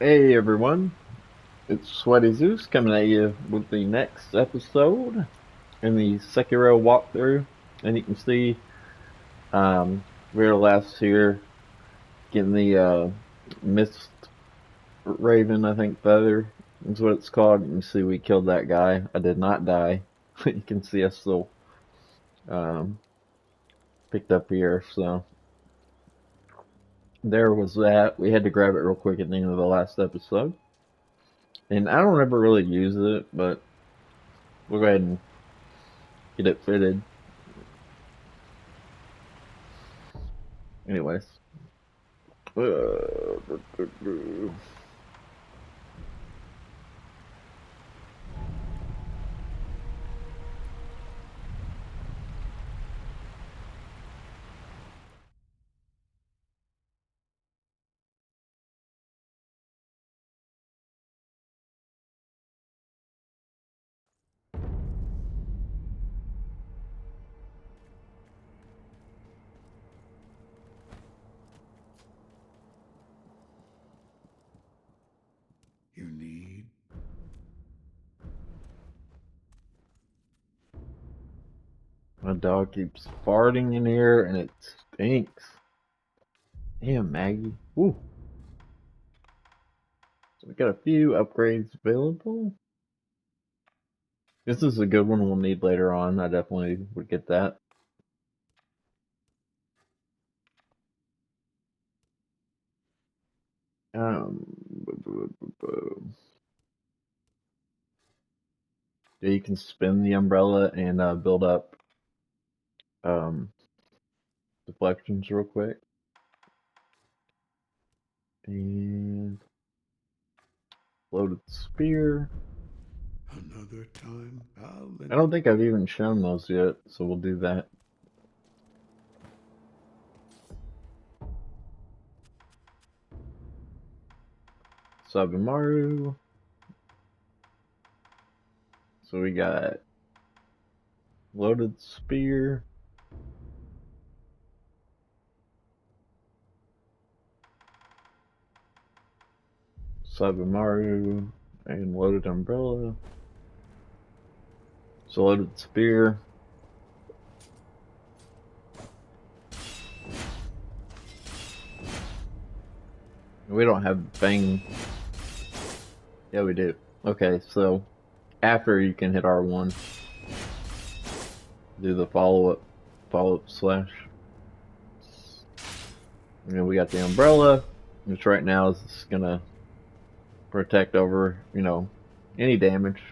Hey everyone, it's Sweaty Zeus coming at you with the next episode in the Sekiro walkthrough. And you can see we're last here getting the Mist Raven, I think, feather is what it's called. You can see we killed that guy. I did not die. You can see us still um, picked up here. So there was that. We had to grab it real quick at the end of the last episode. And I don't ever really use it, but we'll go ahead and get it fitted. Anyways. Uh, You need? My dog keeps farting in here and it stinks. Damn, Maggie. Ooh. So we got a few upgrades available. This is a good one we'll need later on. I definitely would get that. Um, yeah, you can spin the umbrella and build up um, deflections real quick. And loaded spear. Another time, I'll let... I don't think I've even shown those yet, so we'll do that. Sabimaru. So we got loaded spear. Sabimaru and loaded umbrella. So loaded spear. We don't have bang. Yeah, we do. Okay, so after you can hit R1, do the follow up slash. And we got the umbrella, which right now is gonna protect over, any damage.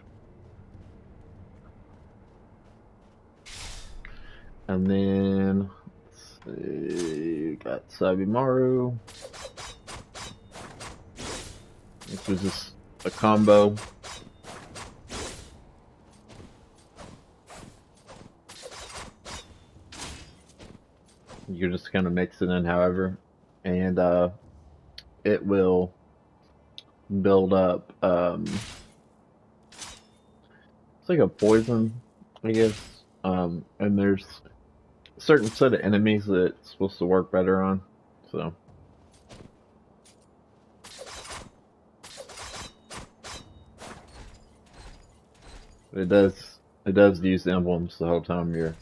And then let's see, got Sabimaru, which is just a combo. You can just kind of mix it in however, and it will build up. It's like a poison, I guess. And there's a certain set of enemies that it's supposed to work better on. So it does use emblems the whole time you're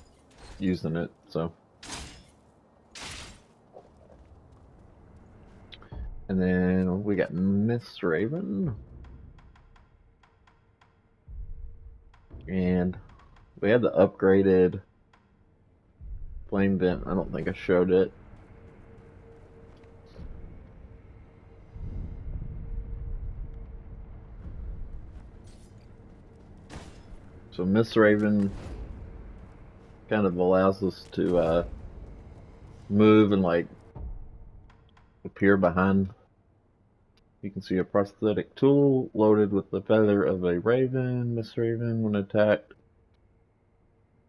using it. So and then we got Miss Raven, and we had the upgraded flame vent. I don't think I showed it. So Miss Raven kind of allows us to move and like appear behind. You can see a prosthetic tool loaded with the feather of a raven. Miss Raven, when attacked,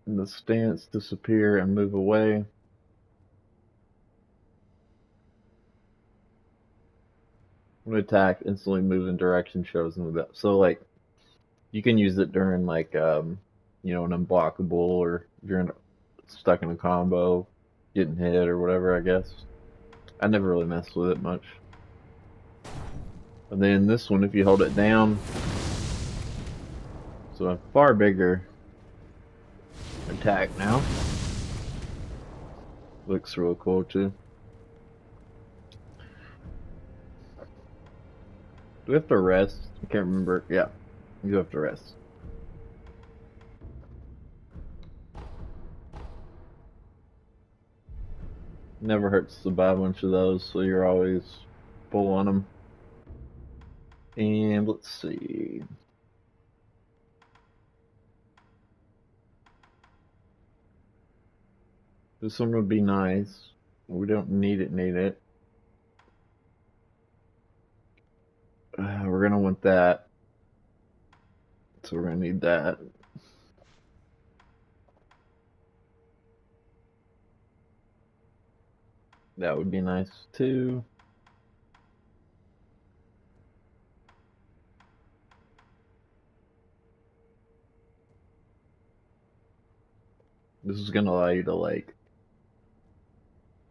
in the stance, disappear and move away. When attacked, instantly move in direction shows them about. So like you can use it during like an unblockable, or if you're stuck in a combo, getting hit, or whatever, I guess. I never really messed with it much. And then this one, if you hold it down, so a far bigger attack now. Looks real cool too. Do we have to rest? I can't remember. Yeah, you have to rest. Never hurts to buy a bunch of those, so you're always full on them. And let's see. This one would be nice. We don't need it. We're gonna want that. So we're gonna need that. That would be nice too. This is gonna allow you to like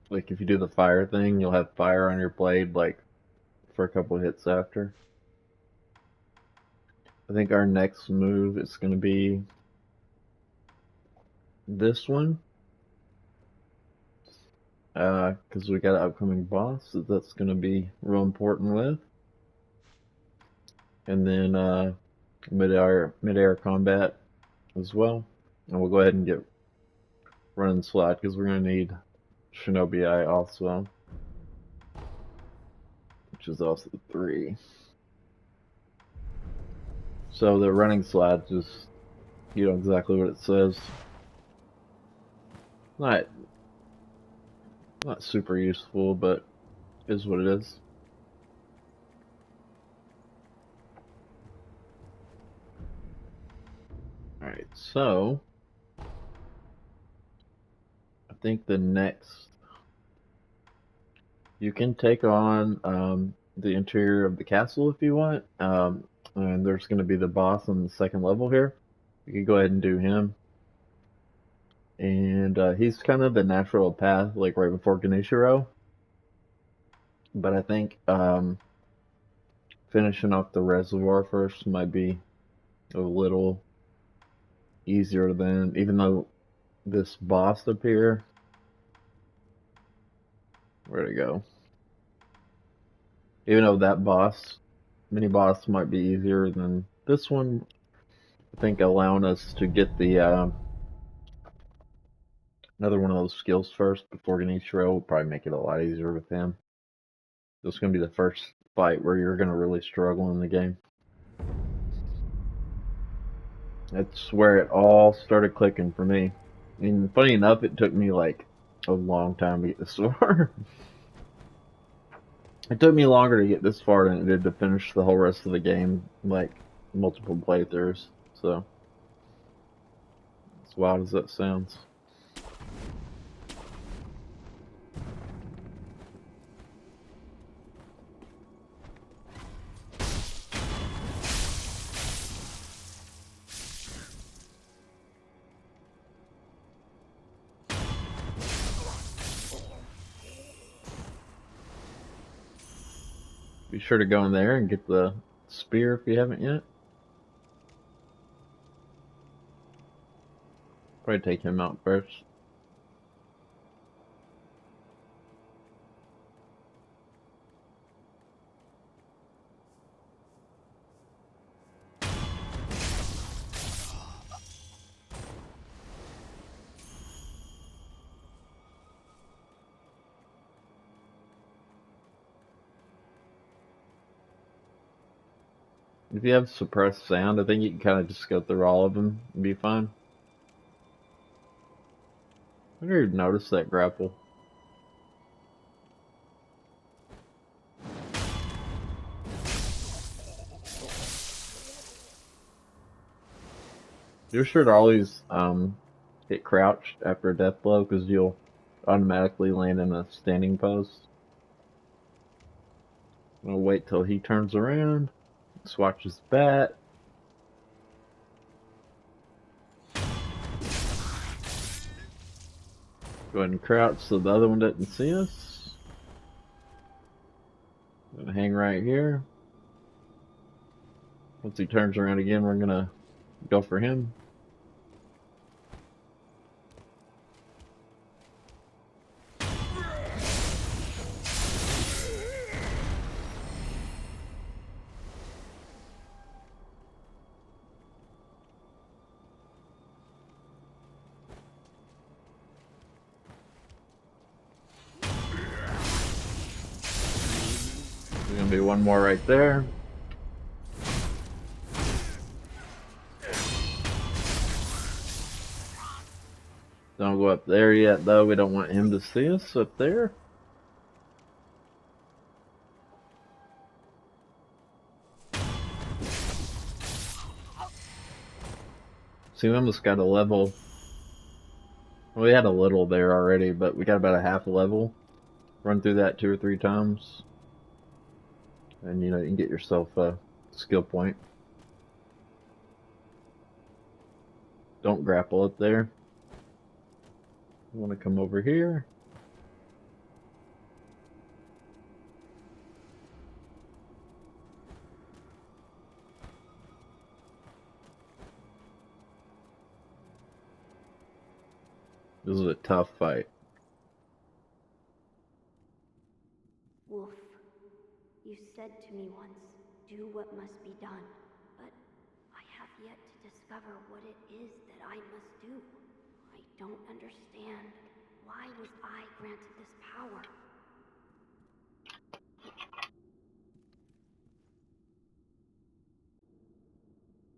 if you do the fire thing, you'll have fire on your blade like for a couple hits after. I think our next move is gonna be this one. Because we got an upcoming boss that's gonna be real important with. And then mid-air combat as well. And we'll go ahead and get running slide because we're gonna need Shinobi Eye also, which is also 3. So the running slide just, you know exactly what it says. Not super useful, but is what it is. Alright, so I think the next you can take on the interior of the castle if you want. And there's going to be the boss on the second level here. You can go ahead and do him. And he's kind of the natural path, like right before Ganeshiro. But I think finishing off the reservoir first might be a little easier than, even though this boss up here, where'd it go? Even though that boss, mini boss might be easier than this one, I think allowing us to get the another one of those skills first before Genichiro will probably make it a lot easier with him. This is going to be the first fight where you're going to really struggle in the game. That's where it all started clicking for me. And funny enough, it took me like a long time to get this far. It took me longer to get this far than it did to finish the whole rest of the game, like multiple playthroughs. So, as wild as that sounds. Be sure to go in there and get the spear if you haven't yet. Probably take him out first. If you have suppressed sound, I think you can kind of just go through all of them and be fine. I never noticed that grapple. You're sure to always hit crouch after a death blow because you'll automatically land in a standing pose. I'm gonna wait till he turns around, swatches bat. Go ahead and crouch so the other one doesn't see us. Gonna hang right here. Once he turns around again, we're gonna go for him. There's gonna be one more right there. Don't go up there yet, though. We don't want him to see us up there. See, we almost got a level. Well, we had a little there already, but we got about a half a level. Run through that 2 or 3 times. And, you know, you can get yourself a skill point. Don't grapple up there. You want to come over here. This is a tough fight. Wolf, you said to me once, do what must be done, but I have yet to discover what it is that I must do. I don't understand. Why was I granted this power?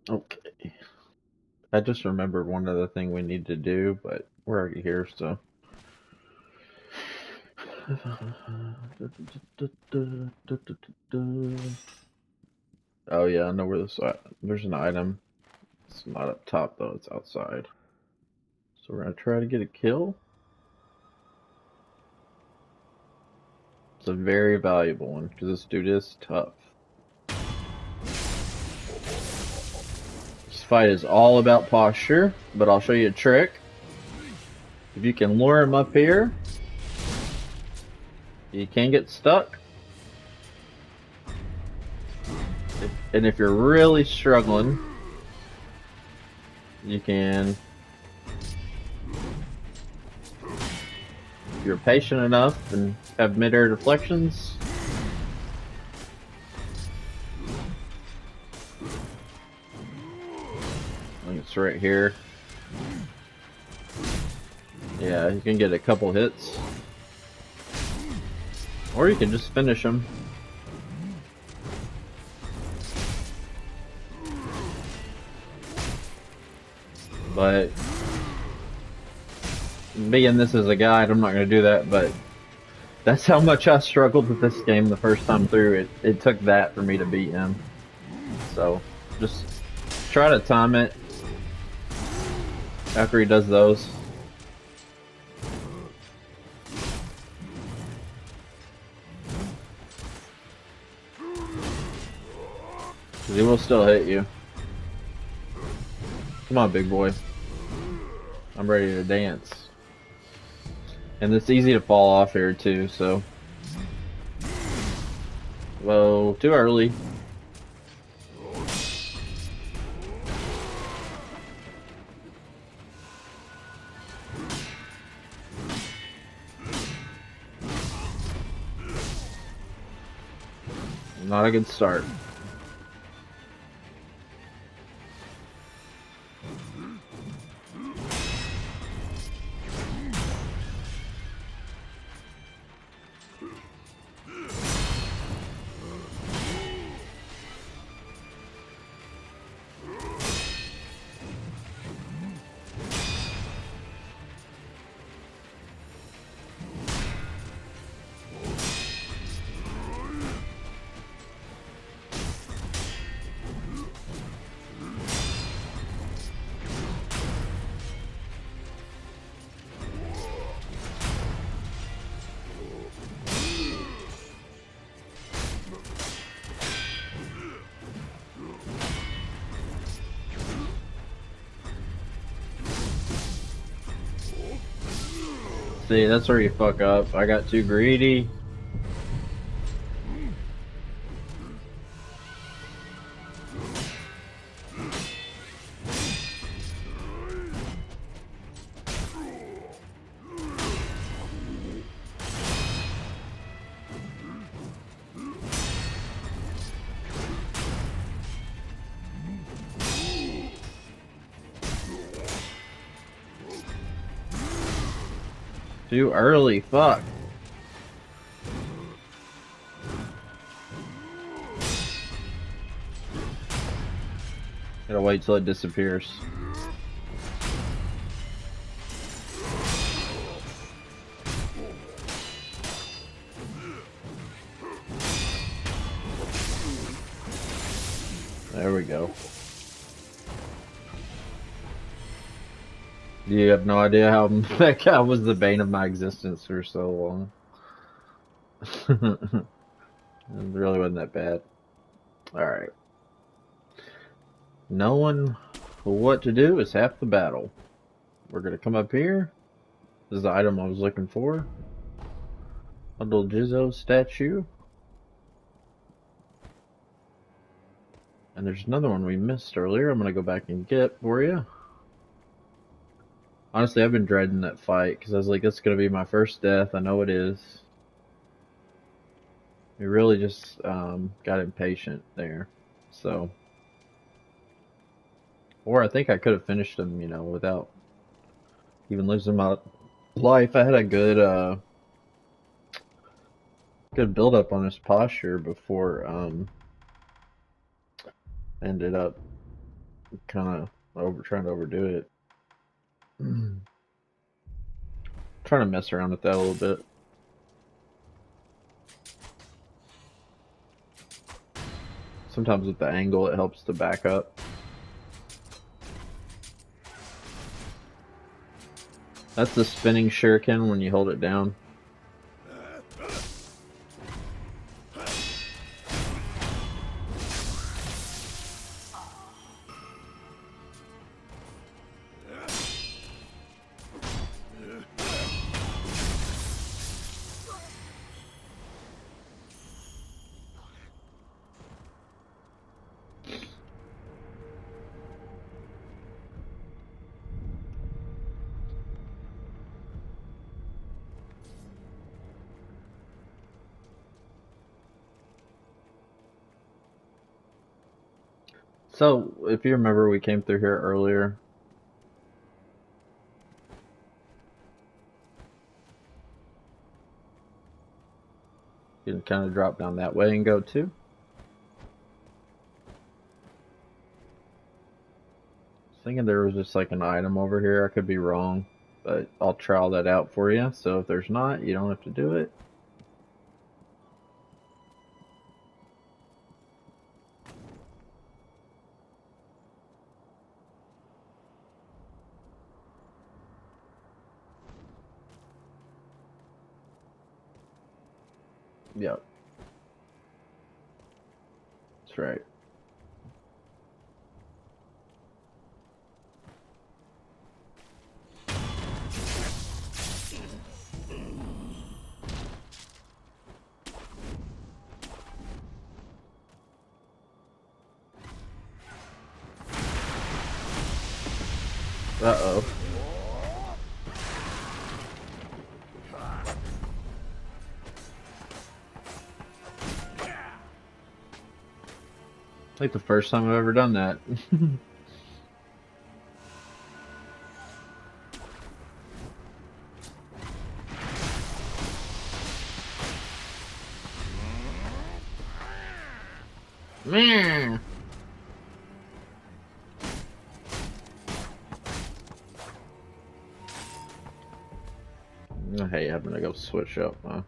Okay. I just remembered one other thing we need to do, but we're already here, so. Oh yeah, I know where this. There's an item. It's not up top though. It's outside. So we're gonna try to get a kill. It's a very valuable one because this dude is tough. This fight is all about posture, but I'll show you a trick. If you can lure him up here, you can get stuck. And if you're really struggling, you can, if you're patient enough and have mid-air deflections, I think it's right here. Yeah, you can get a couple hits. Or you can just finish him. But being this as a guide, I'm not going to do that, but that's how much I struggled with this game the first time through. It took that for me to beat him. So just try to time it after he does those. Because he will still hit you. Come on, big boy. I'm ready to dance. And it's easy to fall off here too, so. Whoa, too early. Not a good start. See, that's where you fuck up. I got too greedy. Too early, fuck. Gotta wait till it disappears. There we go. You have no idea how that guy was the bane of my existence for so long. It really wasn't that bad. Alright. Knowing what to do is half the battle. We're gonna come up here. This is the item I was looking for. A little Jizzo statue. And there's another one we missed earlier. I'm gonna go back and get for you. Honestly, I've been dreading that fight because I was like, "It's gonna be my first death." I know it is. We really just got impatient there, so. Or I think I could have finished him, you know, without even losing my life. I had a good build up on his posture before ended up kind of trying to overdo it. Trying to mess around with that a little bit. Sometimes with the angle it helps to back up. That's the spinning shuriken when you hold it down. So, if you remember, we came through here earlier. You can kind of drop down that way and go too. Thinking there was just like an item over here. I could be wrong, but I'll trial that out for you. So if there's not, you don't have to do it. Yep. That's right. Uh-oh. Like the first time I've ever done that. Man. Hey, I'm gonna go switch up, huh?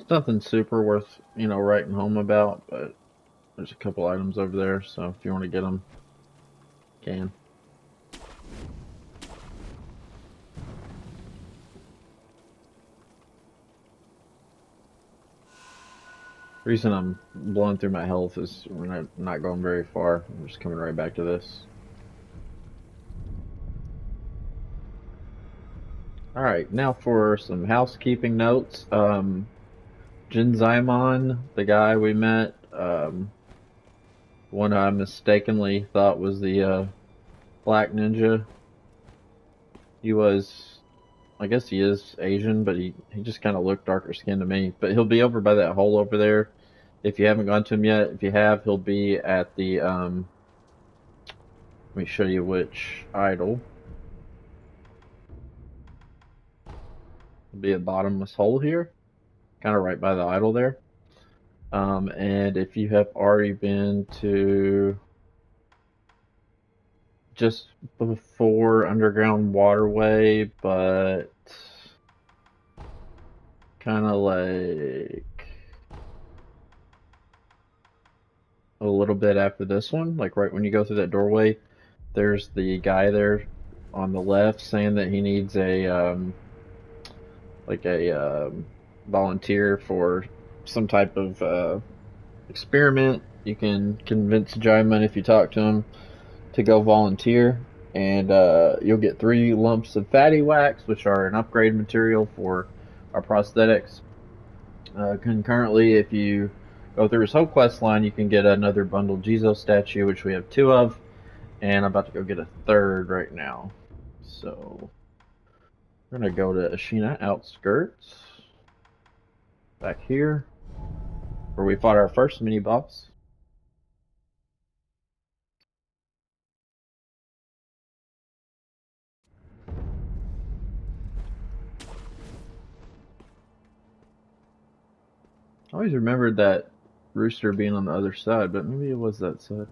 Nothing super worth, you know, writing home about, but there's a couple items over there, so if you want to get them, you can. The reason I'm blowing through my health is we're not going very far. I'm just coming right back to this. Alright, now for some housekeeping notes. Jin Zaimon, the guy we met, one I mistakenly thought was the Black Ninja. He was, I guess he is Asian, but he just kind of looked darker skinned to me. But he'll be over by that hole over there. If you haven't gone to him yet, if you have, he'll be at the, let me show you which idol. He'll be at bottomless hole here, kind of right by the idol there. And if you have already been to just before Underground Waterway, but kind of like a little bit after this one, like right when you go through that doorway, there's the guy there on the left saying that he needs a like a volunteer for some type of experiment. You can convince Jaimin if you talk to him to go volunteer, and you'll get 3 lumps of fatty wax, which are an upgrade material for our prosthetics. Concurrently, if you go through his whole quest line, you can get another bundled Jizo statue, which we have 2 of, and I'm about to go get a 3rd right now. So we're gonna go to Ashina Outskirts, back here, where we fought our first mini boss. I always remembered that rooster being on the other side, but maybe it was that side.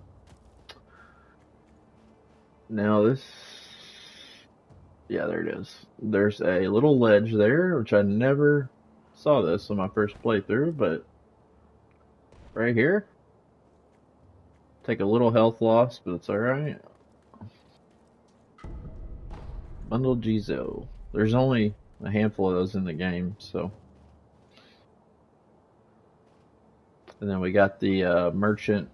Now this, yeah, there it is. There's a little ledge there, which I never saw this on my first playthrough, but right here, take a little health loss, but it's alright. Bundle Jizo. There's only a handful of those in the game, so. And then we got the merchant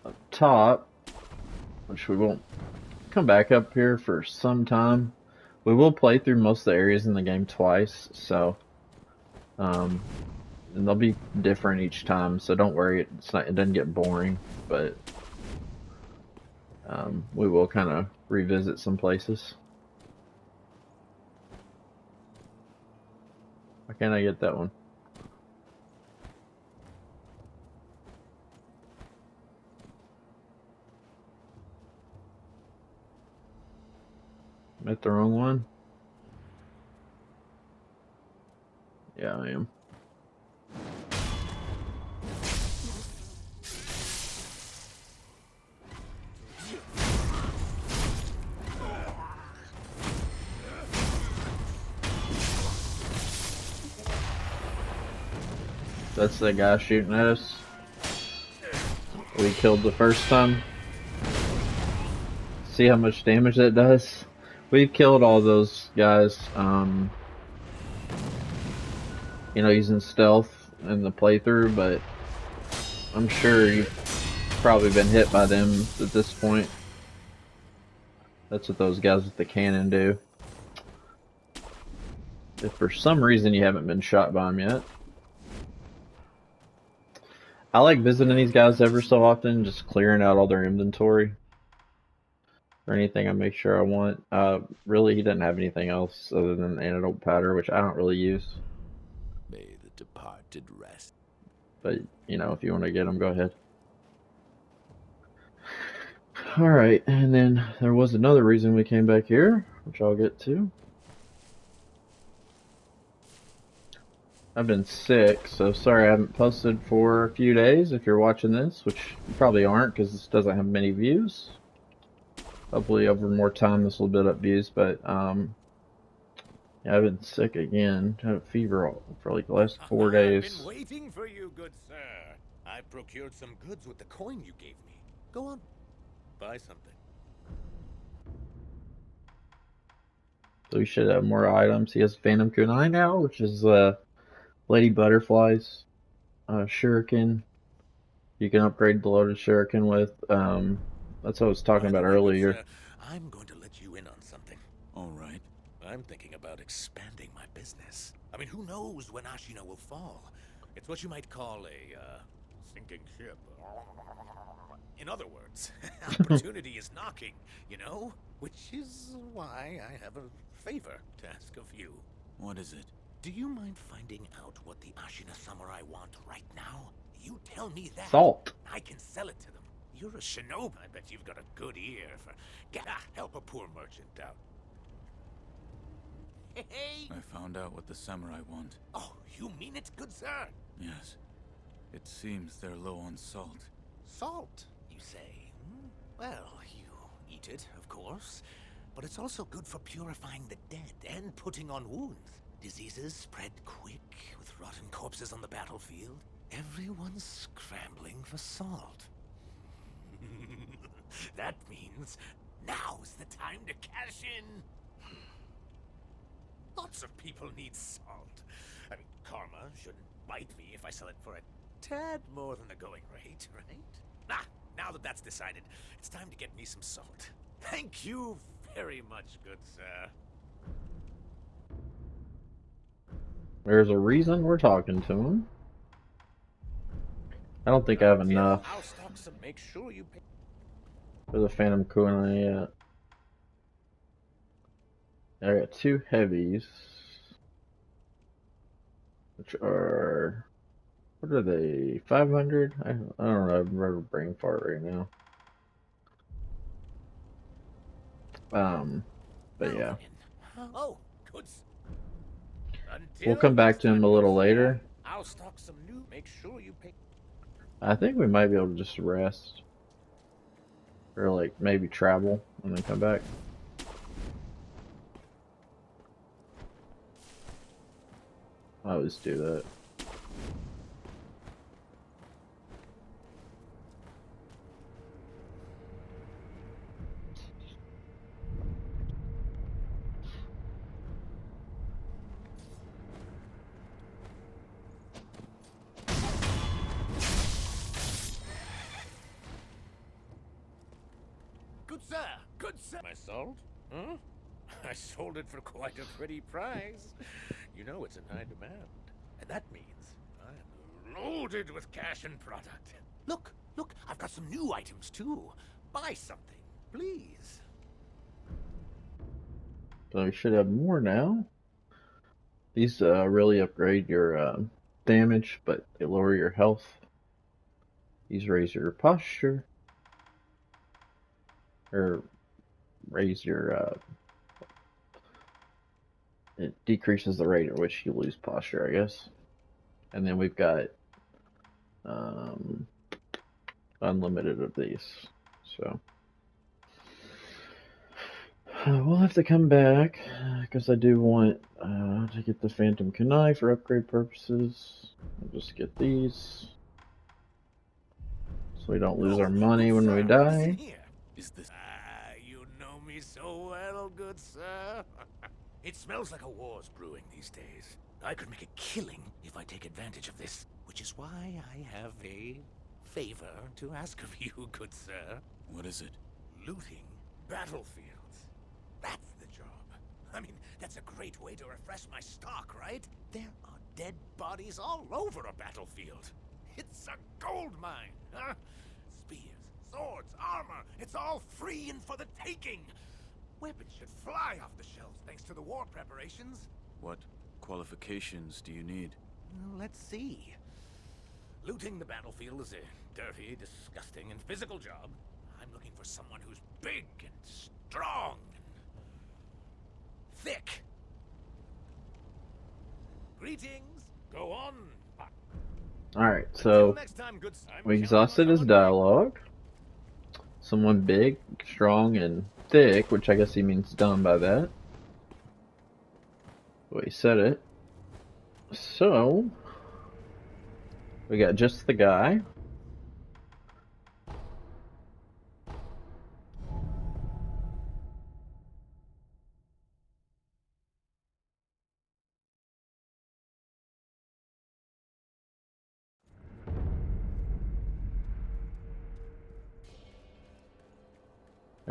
up top, which we won't come back up here for some time. We will play through most of the areas in the game twice, so and they'll be different each time. So don't worry, it doesn't get boring, but we will kind of revisit some places. Why can't I get that one? Am I at the wrong one? Yeah, I am. That's the guy shooting at us. We killed the first time. See how much damage that does? We've killed all those guys, you know, using stealth in the playthrough, but I'm sure you've probably been hit by them at this point. That's what those guys with the cannon do. If for some reason you haven't been shot by them yet. I like visiting these guys ever so often, just clearing out all their inventory. Or anything I make sure I want. Really, he doesn't have anything else other than antidote powder, which I don't really use. May the departed rest. But, you know, if you want to get them, go ahead. Alright, and then there was another reason we came back here, which I'll get to. I've been sick, so sorry I haven't posted for a few days if you're watching this, which you probably aren't because this doesn't have many views. Hopefully over more time this will build up views, but yeah, I've been sick again. I had a fever for like the last 4 days. I've been waiting for you, good sir. I procured some goods with the coin you gave me. Go on, buy something. So we should have more items. He has Phantom Kunai now, which is Lady Butterflies. shuriken. You can upgrade the loaded shuriken with. That's what I was talking By the about way, good earlier. sir, I'm going to let you in on something. All right. I'm thinking about expanding my business. I mean, who knows when Ashina will fall? It's what you might call a sinking ship. In other words, opportunity is knocking, you know? Which is why I have a favor to ask of you. What is it? Do you mind finding out what the Ashina samurai want right now? You tell me that. Salt. I can sell it to them. You're a shinobi. I bet you've got a good ear for... help a poor merchant out. Hey! I found out what the samurai want. Oh, you mean it, good sir? Yes. It seems they're low on salt. Salt, you say? Hmm? Well, you eat it, of course. But it's also good for purifying the dead and putting on wounds. Diseases spread quick with rotten corpses on the battlefield. Everyone's scrambling for salt. That means now's the time to cash in. Lots of people need salt. I mean, karma shouldn't bite me if I sell it for a tad more than the going rate, right? Ah, now that that's decided, it's time to get me some salt. Thank you very much, good sir. There's a reason we're talking to him. I don't think I have enough I'll stock some. Make sure you pay. for the Phantom Kunai yet. I got 2 heavies, which are, what are they? 500? I don't know. I'm ready to brain fart right now. But yeah, Oh, good. we'll come back to him a little later. I'll stock some new. Make sure you pay. I think we might be able to just rest, or like maybe travel and then come back. I always do that. Good sir, good sir. My salt? Huh? I sold it for quite a pretty price. You know it's in high demand. And that means I'm loaded with cash and product. Look, look, I've got some new items too. Buy something, please. So we should have more now. These really upgrade your damage, but they lower your health. These raise your posture, or raise your it decreases the rate at which you lose posture, I guess. And then we've got unlimited of these. So we'll have to come back because I do want to get the Phantom Kunai for upgrade purposes. I'll just get these so we don't lose our money when we die. Is this... You know me so well, good sir. It smells like a war's brewing these days. I could make a killing if I take advantage of this, which is why I have a favor to ask of you, good sir. What is it? Looting battlefields. That's the job. I mean, that's a great way to refresh my stock, right? There are dead bodies all over a battlefield. It's a gold mine, huh? Spears, swords, armor, it's all free and for the taking. Weapons should fly off the shelves thanks to the war preparations. What qualifications do you need? Well, let's see. Looting the battlefield is a dirty, disgusting, and physical job. I'm looking for someone who's big and strong and thick. Greetings. Go on. Alright, Until so next time, good. we exhausted his dialogue. Someone big, strong, and thick, which I guess he means dumb by that. Well, he said it. So, we got just the guy.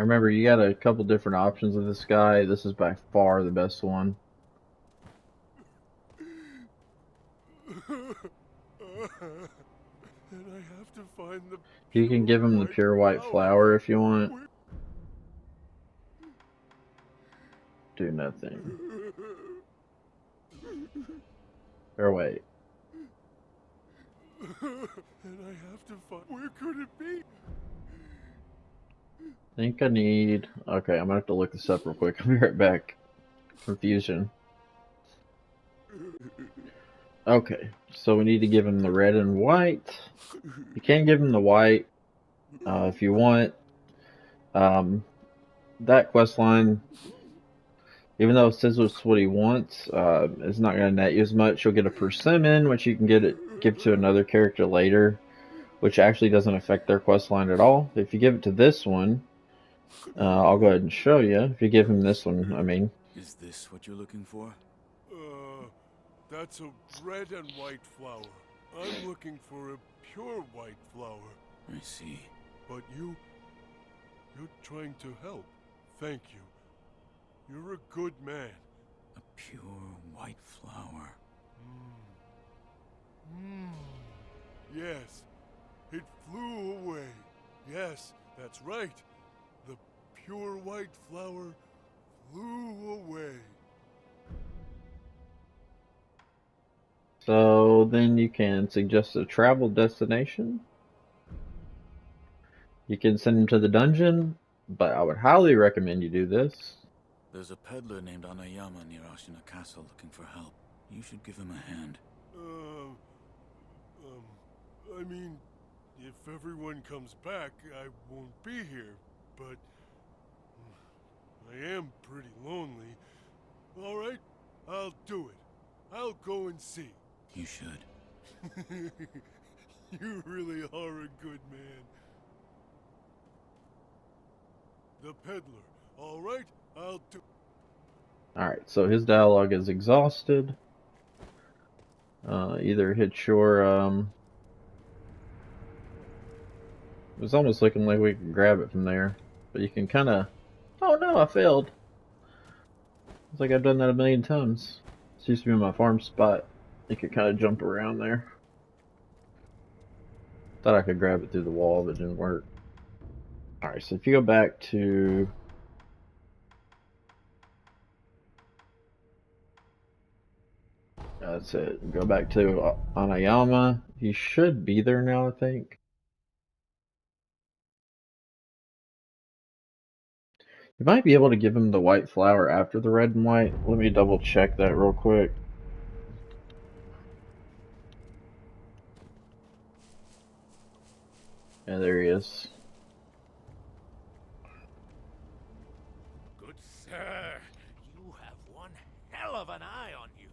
Remember, you got a couple different options of this guy. This is by far the best one. And I have to find the You can give him the pure white flower if you want. Do nothing. Or wait. And I have to find. Where could it be? I think I need. Okay, I'm gonna have to look this up real quick. I'll be right back. Confusion. Okay, so we need to give him the red and white. You can give him the white if you want. That quest line, even though it says it's what he wants, it's not going to net you as much. You'll get a persimmon, which you can give to another character later, which actually doesn't affect their quest line at all. If you give it to this one, I'll go ahead and show you. If you give him this one, I mean. Is this what you're looking for? That's a red and white flower. I'm looking for a pure white flower. I see. But you're trying to help. Thank you. You're a good man. A pure white flower. Yes, it flew away. Yes, that's right. The pure white flower flew away. So then you can suggest a travel destination. You can send him to the dungeon, but I would highly recommend you do this. There's a peddler named Anayama near Ashina Castle looking for help. You should give him a hand. I mean, if everyone comes back, I won't be here, but I am pretty lonely. All right, I'll do it. I'll go and see. You should. You really are a good man. The peddler. All right, I'll do. Alright, so his dialogue is exhausted. Either hit your, it was almost looking like we could grab it from there. But you can kind of, oh no, I failed. It's like I've done that a million times. This used to be my farm spot. You could kind of jump around there. Thought I could grab it through the wall, but it didn't work. Alright, so if you go back to... That's it. Go back to Anayama. He should be there now, I think. You might be able to give him the white flower after the red and white. Let me double check that real quick. Yeah, there he is. Good sir, you have one hell of an eye on you.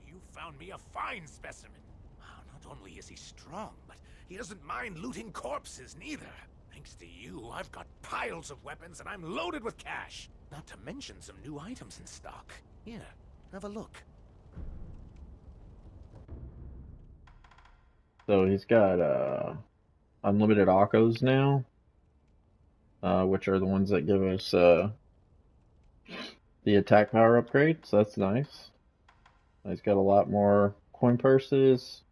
You found me a fine specimen. Not only is he strong, but he doesn't mind looting corpses neither. Thanks to you, I've got piles of weapons and I'm loaded with cash. Not to mention some new items in stock. Here, have a look. So he's got unlimited Akos now, which are the ones that give us the attack power upgrade, so that's nice. He's got a lot more coin purses,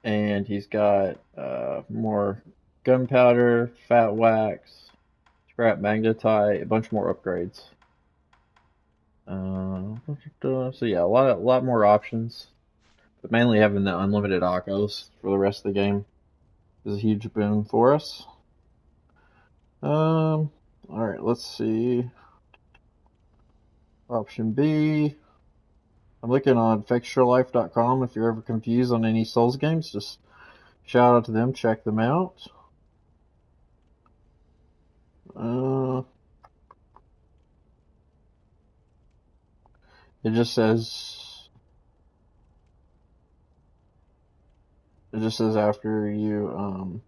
and he's got more gunpowder, fat wax, scrap magnetite, a bunch more upgrades. So yeah, a lot more options, but mainly having the unlimited Akos for the rest of the game is a huge boon for us. All right, let's see. Option B. I'm looking on fixturelife.com. If you're ever confused on any Souls games, just shout out to them, check them out. It just says after you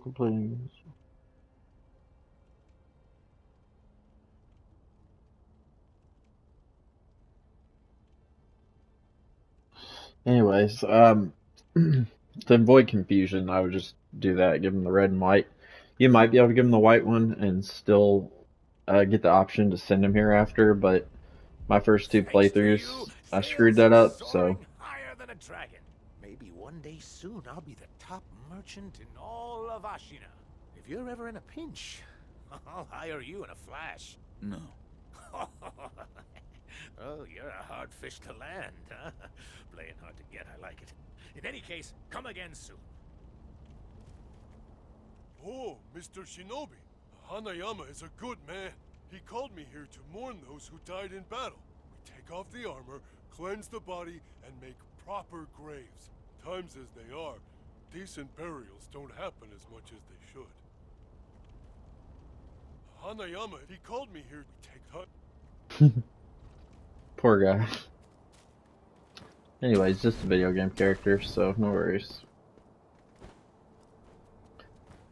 completing. Anyways, to avoid confusion, I would just do that. Give him the red and white. You might be able to give him the white one and still get the option to send him here after, but my first two Thanks to you, playthroughs, I screwed sales that are up, so soaring higher than a dragon. Maybe one day soon I'll be the top merchant in all of Ashina. If you're ever in a pinch, I'll hire you in a flash. No. Oh, you're a hard fish to land, huh? Playing hard to get, I like it. In any case, come again soon. Oh, Mr. Shinobi. Hanayama is a good man. He called me here to mourn those who died in battle. We take off the armor, cleanse the body, and make proper graves. Times as they are, decent burials don't happen as much as they should. Hanayama, he called me here to take poor guy. Anyways, just a video game character, so no worries.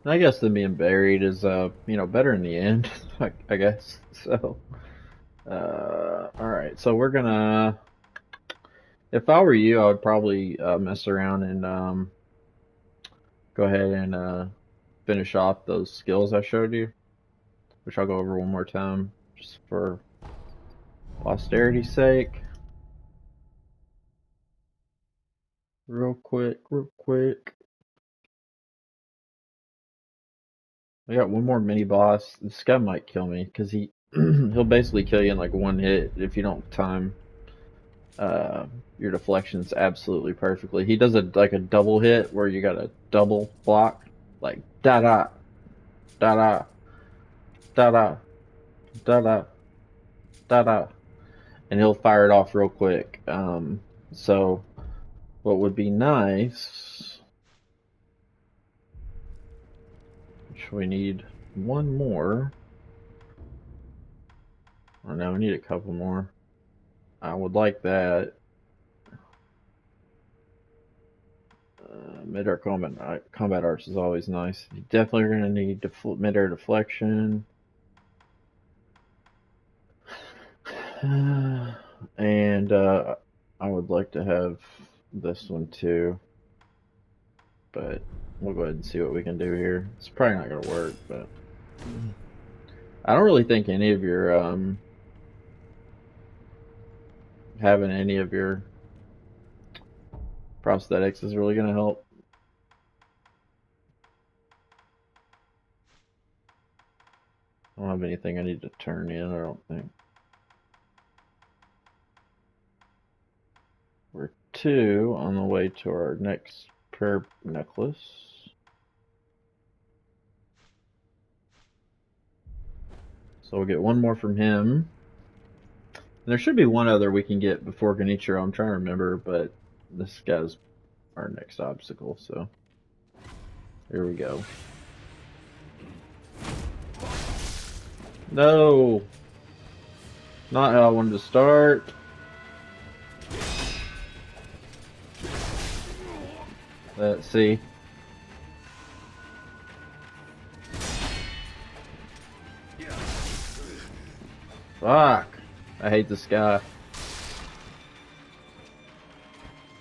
And I guess them being buried is, better in the end, I guess. So, alright, so we're gonna, if I were you, I would probably mess around and go ahead and finish off those skills I showed you, which I'll go over one more time, just for posterity's sake. Real quick. I got one more mini boss. This guy might kill me because he'll basically kill you in like one hit if you don't time your deflections absolutely perfectly. He does a double hit where you got a double block, like da da da da da da da da da da, and he'll fire it off real quick. So what would be nice, which we need one more. Oh no, we need a couple more. I would like that. Mid-air combat arts is always nice. You definitely are going to need mid-air deflection. And I would like to have this one too. But we'll go ahead and see what we can do here. It's probably not going to work, but I don't really think any of your having any of your prosthetics is really going to help. I don't have anything I need to turn in, I don't think. We're 2 on the way to our next prayer necklace. So we'll get one more from him. And there should be one other we can get before Genichiro. I'm trying to remember, but this guy's our next obstacle, so here we go. No! Not how I wanted to start. Let's see. Fuck! I hate this guy.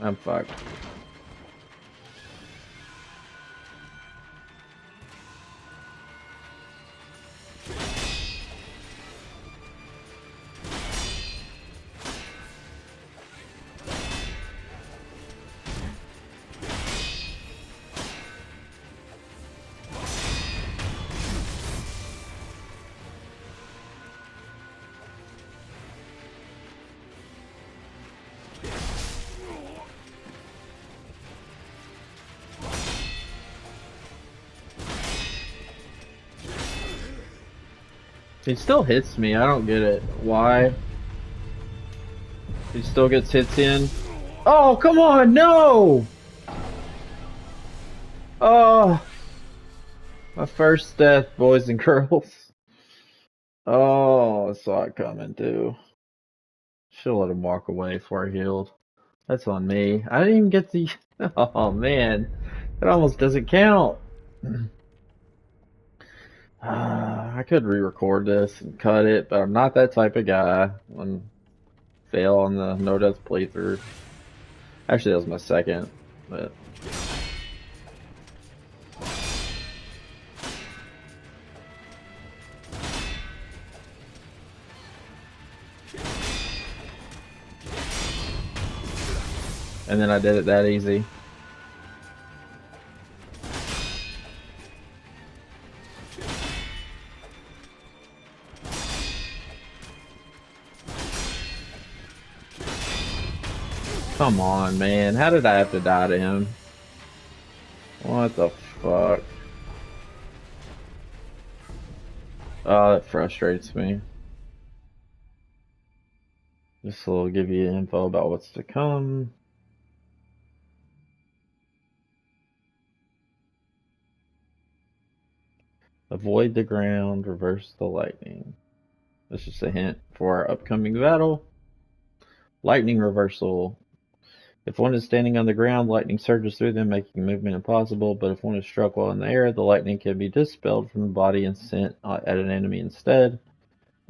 I'm fucked. He still hits me. I don't get it. Why? He still gets hits in. Oh, come on, no! Oh, my first death, boys and girls. Oh, I saw it coming too. Should let him walk away before I healed. That's on me. I didn't even get the. Oh man, that almost doesn't count. I could re-record this and cut it, but I'm not that type of guy. And fail on the no death playthrough. Actually, that was my second, but And then I did it that easy. Come on, man. How did I have to die to him? What the fuck? Oh, that frustrates me. This will give you info about what's to come. Avoid the ground, reverse the lightning. This is a hint for our upcoming battle. Lightning reversal. If one is standing on the ground, lightning surges through them, making movement impossible, but if one is struck while in the air, the lightning can be dispelled from the body and sent at an enemy instead.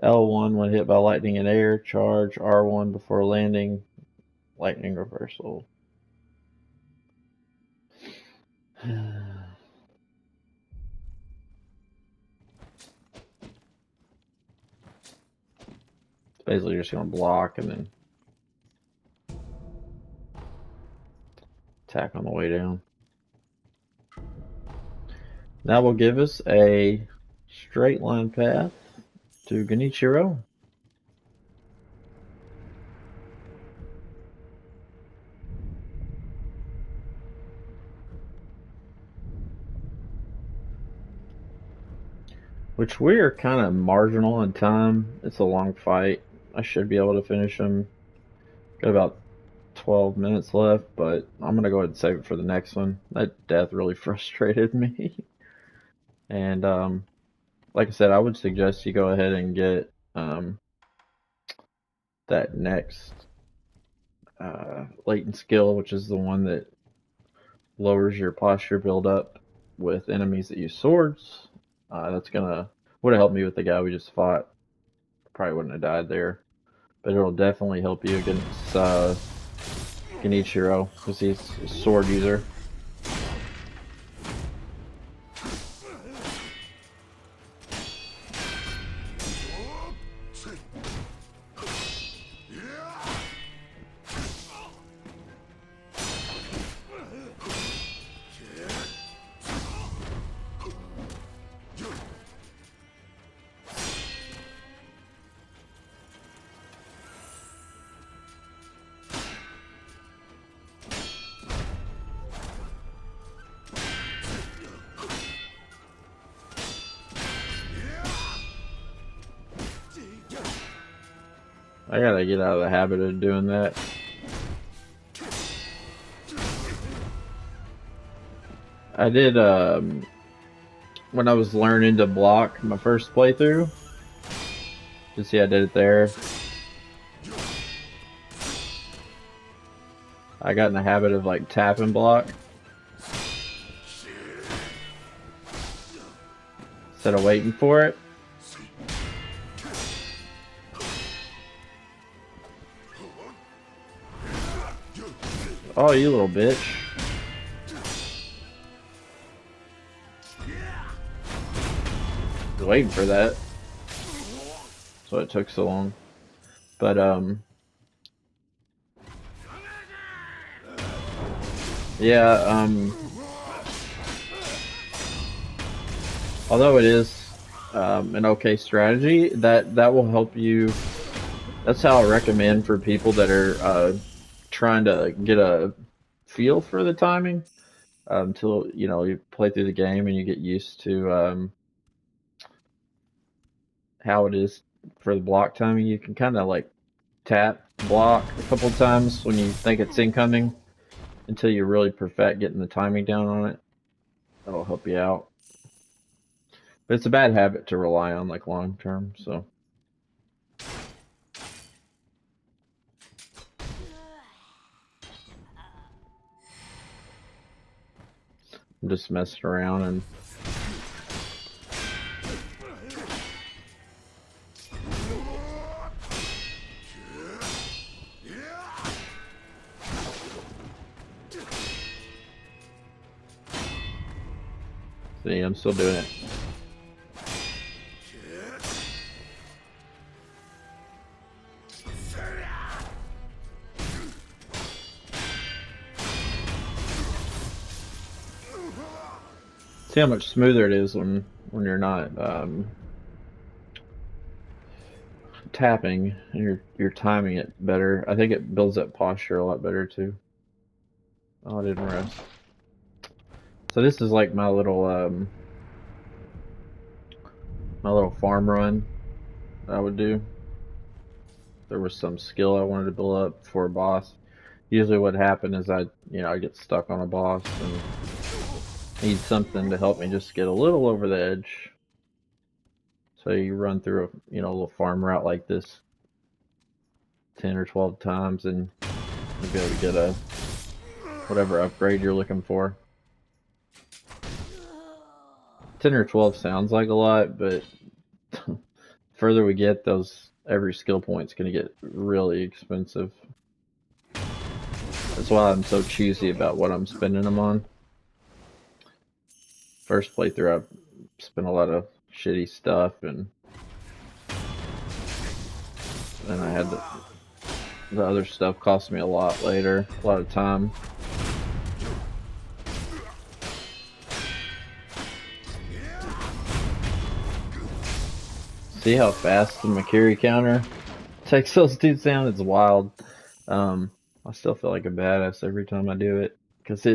L1 when hit by lightning in air, charge. R1 before landing, lightning reversal. Basically, you're just going to block and then attack on the way down. That will give us a straight line path to Genichiro. Which we are kind of marginal in time. It's a long fight. I should be able to finish him. Got about 12 minutes left, but I'm going to go ahead and save it for the next one. That death really frustrated me. And like I said, I would suggest you go ahead and get that next latent skill, which is the one that lowers your posture buildup with enemies that use swords. That's would have helped me with the guy we just fought. Probably wouldn't have died there, but it'll definitely help you against Genichiro because he's a sword user. I gotta get out of the habit of doing that. I did, when I was learning to block my first playthrough. You see I did it there. I got in the habit of like tap and block instead of waiting for it. Oh, you little bitch. I was waiting for that. That's why it took so long. But, yeah, although it is an okay strategy, that will help you. That's how I recommend for people that are trying to get a feel for the timing until you play through the game and you get used to how it is for the block timing. You can kind of like tap block a couple times when you think it's incoming until you really perfect getting the timing down on it. That'll help you out. But it's a bad habit to rely on like long term, so. I'm just messing around and see, I'm still doing it. See how much smoother it is when you're not tapping and you're timing it better. I think it builds that posture a lot better too. Oh, I didn't rest. So this is like my little farm run I would do. There was some skill I wanted to build up for a boss. Usually what happened is I get stuck on a boss and need something to help me just get a little over the edge. So you run through a little farm route like this 10 or 12 times and you'll be able to get a whatever upgrade you're looking for. 10 or 12 sounds like a lot, but the further we get, every skill point's going to get really expensive. That's why I'm so choosy about what I'm spending them on. First playthrough, I spent a lot of shitty stuff, and then I had the other stuff cost me a lot later, a lot of time. See how fast the Makiri counter takes those dudes down? It's wild. I still feel like a badass every time I do it, because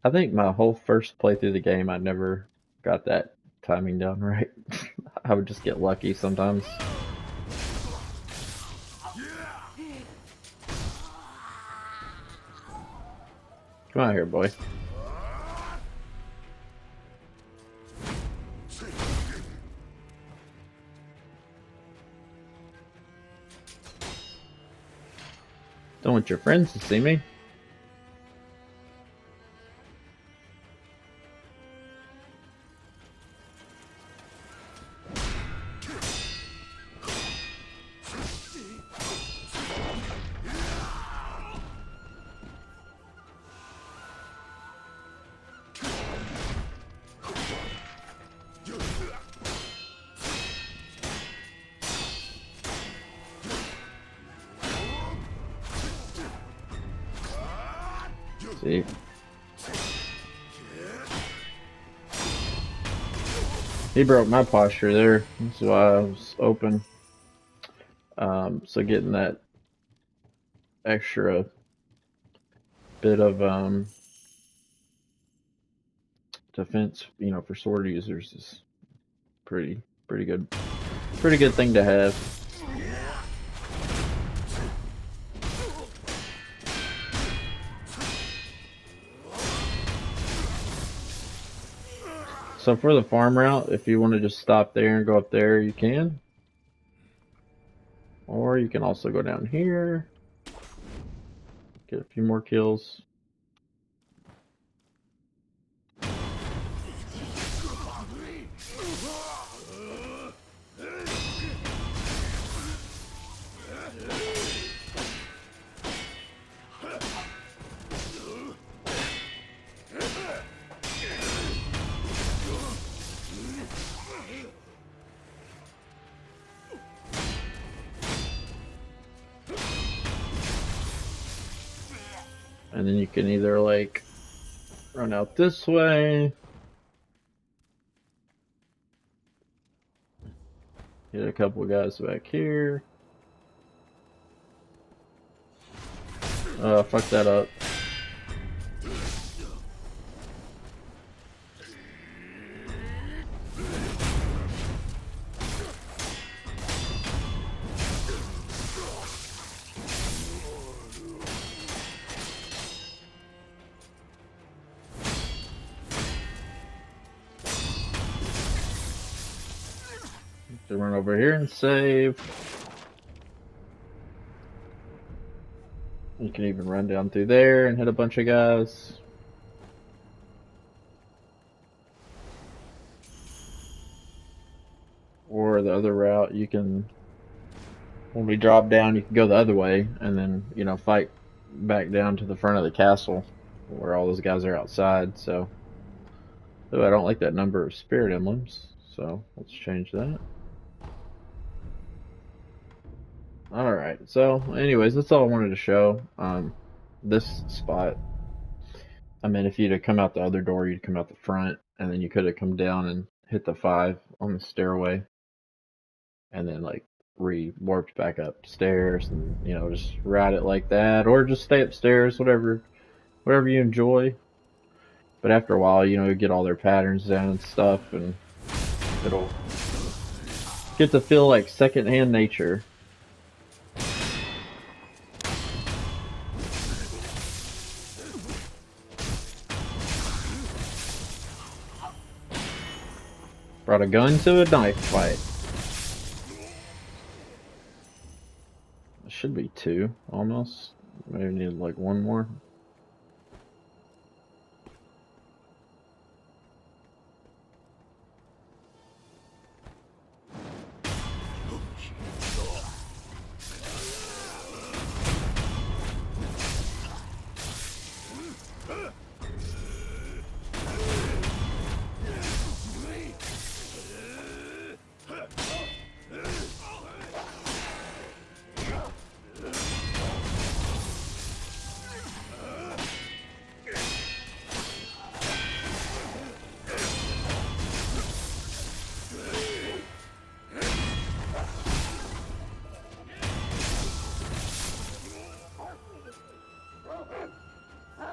I think my whole first playthrough of the game, I never got that timing down right. I would just get lucky sometimes. Come out here, boy. Don't want your friends to see me. See? He broke my posture there. That's why I was open. So getting that extra bit of defense, for sword users is pretty good. Pretty good thing to have. So for the farm route, if you want to just stop there and go up there, you can. Or you can also go down here, get a few more kills. And then you can either like run out this way, get a couple of guys back here. Fuck that up. To run over here and save. You can even run down through there and hit a bunch of guys. Or the other route, you can, when we drop down, you can go the other way and then, fight back down to the front of the castle where all those guys are outside. So, I don't like that number of spirit emblems, so let's change that. Alright, so anyways, that's all I wanted to show. This spot, I mean, if you'd have come out the other door, you'd come out the front. and then you could have come down and hit the 5 on the stairway, and then like warped back upstairs, and just ride it like that, or just stay upstairs, whatever you enjoy. But after a while, you get all their patterns down and stuff, and it'll get to feel like secondhand nature. Brought a gun to a knife fight. It should be 2, almost. Maybe need like 1 more.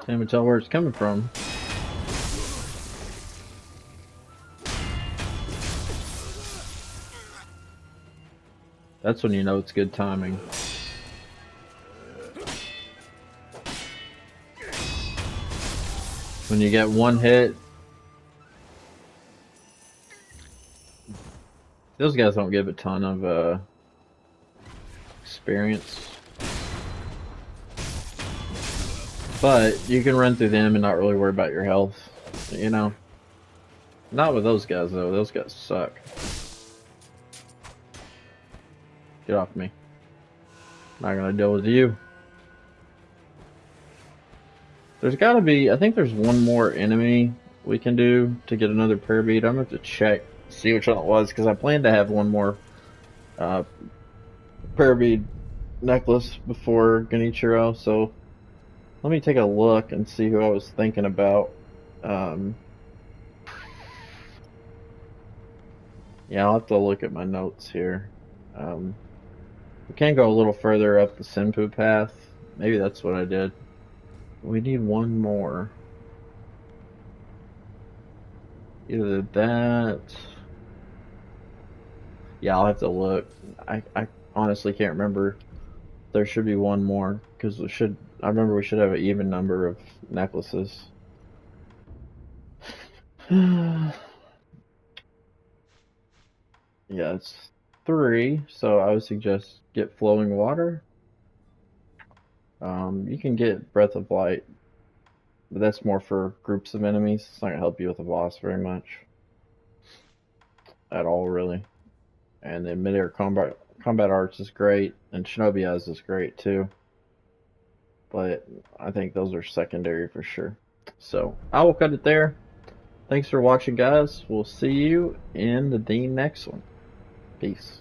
Can't even tell where it's coming from. That's when you know it's good timing. When you get 1 hit. Those guys don't give a ton of experience. But you can run through them and not really worry about your health, Not with those guys, though. Those guys suck. Get off me. Not gonna deal with you. There's gotta be... I think there's 1 more enemy we can do to get another prayer bead. I'm gonna have to check, see which one it was, because I plan to have 1 more prayer bead necklace before Genichiro, so... Let me take a look and see who I was thinking about. Yeah, I'll have to look at my notes here. We can go a little further up the Senpu path. Maybe that's what I did. We need 1 more. Either that... Yeah, I'll have to look. I honestly can't remember. There should be 1 more, because I remember we should have an even number of necklaces. Yeah, it's 3, so I would suggest get flowing water. You can get Breath of Light, but that's more for groups of enemies. It's not going to help you with the boss very much. At all, really. And then Midair Combat Arts is great, and Shinobi Eyes is great too. But I think those are secondary for sure. So, I will cut it there. Thanks for watching, guys. We'll see you in the next one. Peace.